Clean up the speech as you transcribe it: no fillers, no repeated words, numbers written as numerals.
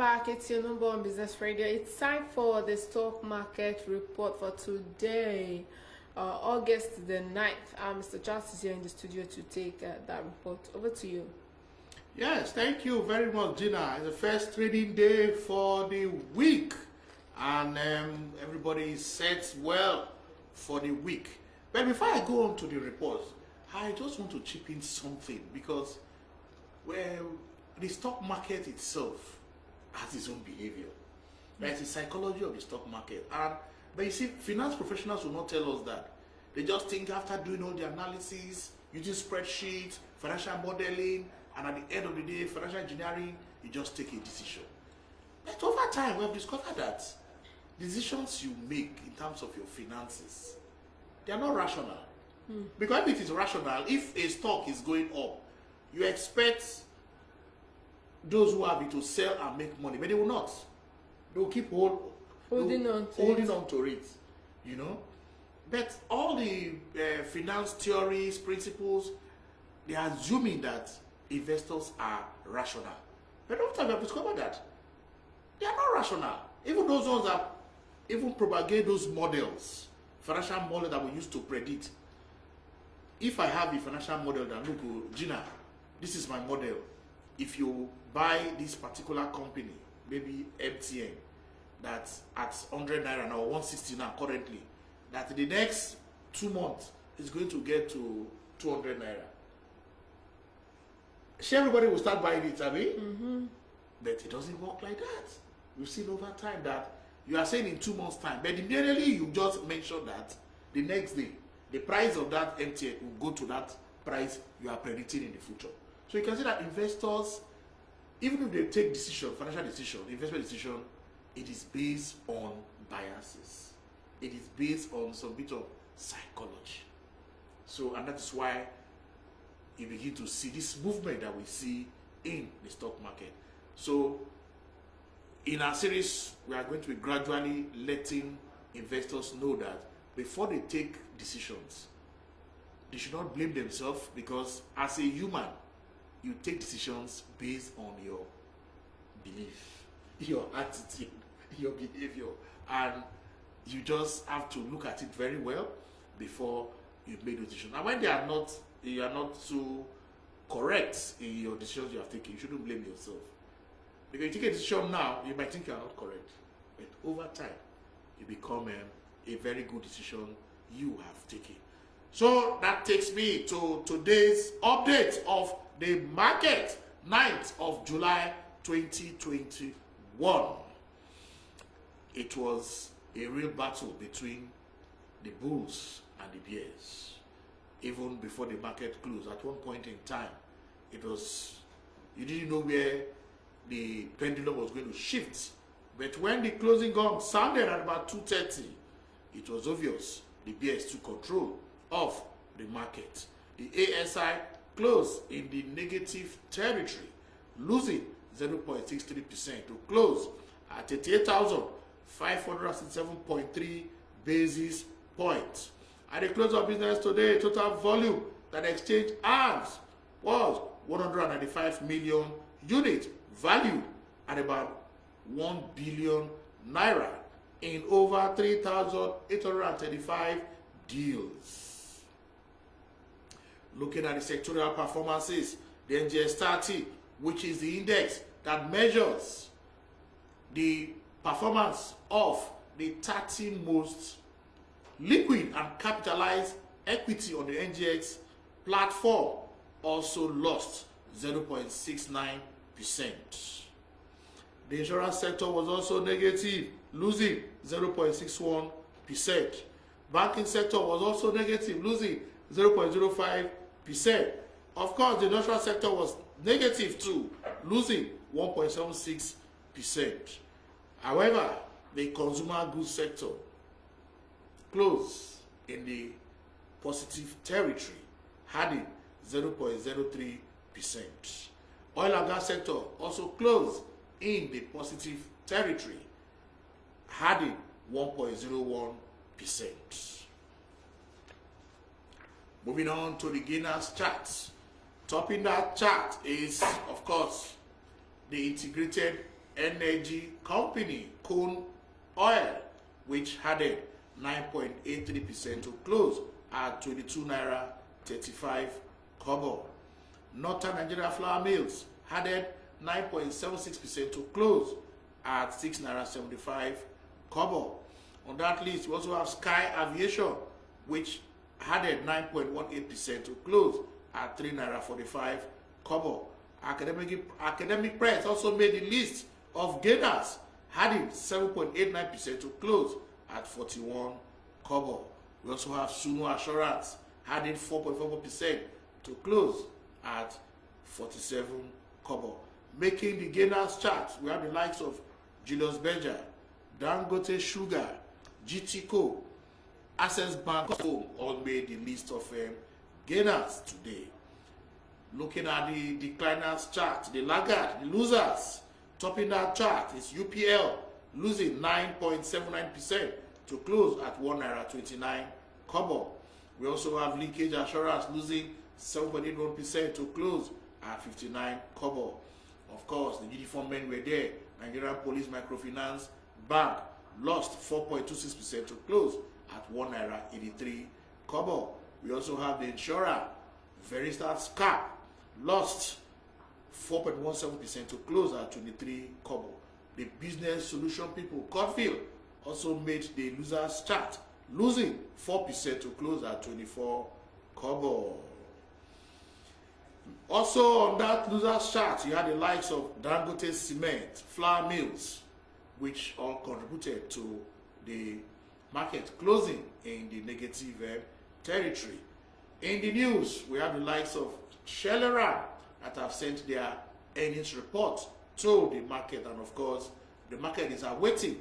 back. It's your number one business radio. It's time for the stock market report for today, August the 9th. Mr. Charles is here in the studio to take that report. Over to you. Yes, thank you very much, Gina. It's the first trading day for the week, and everybody is set well for the week. But before I go on to the report, I just want to chip in something because, well, the stock market itself has its own behavior. There's the psychology of the stock market. But you see, finance professionals will not tell us that. They just think after doing all the analysis, using spreadsheets, financial modeling, and at the end of the day, financial engineering, you just take a decision. But over time, we have discovered that decisions you make in terms of your finances, they are not rational. Because if it is rational, if a stock is going up, you expect those who have it to sell and make money, but they will not. They will keep holding on to it, you know. But all the finance theories, principles, they are assuming that investors are rational. But over time, we have discovered that they are not rational. Even those ones that even propagate those models, financial model that we use to predict. If I have a financial model that look, Gina, this is my model. If you buy this particular company, maybe MTN, that's at 100 naira now, 160 now currently, that the next 2 months is going to get to 200 naira. Sure, everybody will start buying it, I mean? But it doesn't work like that. We've seen over time that you are saying in 2 months' time, but immediately you just mention that the next day, the price of that MTN will go to that price you are predicting in the future. So you can see that investors, even if they take decision, financial decision, investment decision, it is based on biases. It is based on some bit of psychology. So, and that is why you begin to see this movement that we see in the stock market. So, in our series, we are going to be gradually letting investors know that before they take decisions, they should not blame themselves, because as a human, you take decisions based on your belief, your attitude, your behavior, and you just have to look at it very well before you make the decision. And when you are not so correct in your decisions you have taken, you shouldn't blame yourself. Because you take a decision now, you might think you are not correct, but over time, you become a very good decision you have taken. So that takes me to today's update of the market, 9th of July 2021. It was a real battle between the bulls and the bears. Even before the market closed, at one point in time, it was, you didn't know where the pendulum was going to shift. But when the closing gong sounded at about 2:30, it was obvious the bears took control of the market. The ASI closed in the negative territory, losing 0.63% to close at 88,567.3 basis points. At the close of business today, total volume that exchange hands was 195 million units, valued at about 1 billion naira in over 3,835 deals. Looking at the sectorial performances, the NGX 30, which is the index that measures the performance of the 30 most liquid and capitalized equity on the NGX platform, also lost 0.69%. The insurance sector was also negative, losing 0.61%. Banking sector was also negative, losing 0.05%. Of course, the industrial sector was negative too, losing 1.76%. However, the consumer goods sector closed in the positive territory, adding 0.03%. Oil and gas sector also closed in the positive territory, adding 1.01%. Moving on to the Guinness chart. Topping that chart is, of course, the integrated energy company, Cone Oil, which added 9.83% to close at 22 naira 35 kobo. Northern Nigeria Flour Mills added 9.76% to close at 6 naira 75 kobo. On that list, we also have Sky Aviation, which added 9.18% to close at 3 naira 45 kobo. Academic Press also made the list of gainers, adding 7.89% to close at 41 kobo. We also have Suno Assurance, adding 4.44% to close at 47 kobo. Making the gainers chart, we have the likes of Julius Berger, Dangote Sugar, GTCO, Access Bank, all made the list of gainers today. Looking at the decliners chart, the laggard, the losers, topping that chart is UPL, losing 9.79% to close at 1 naira 29 kobo. We also have Linkage Assurance losing 7.81% to close at 59 kobo. Of course, the uniform men were there. Nigerian Police Microfinance Bank lost 4.26% to close at 1 naira 83 kobo. We also have the insurer, Veristar Scar, lost 4.17% to close at 23 kobo. The business solution people, Codfield, also made the losers chart, losing 4% to close at 24 kobo. Also on that losers chart, you had the likes of Dangote Cement, Flour Mills, which all contributed to the market closing in the negative territory. In the news, we have the likes of Shellera that have sent their earnings report to the market, and of course, the market is awaiting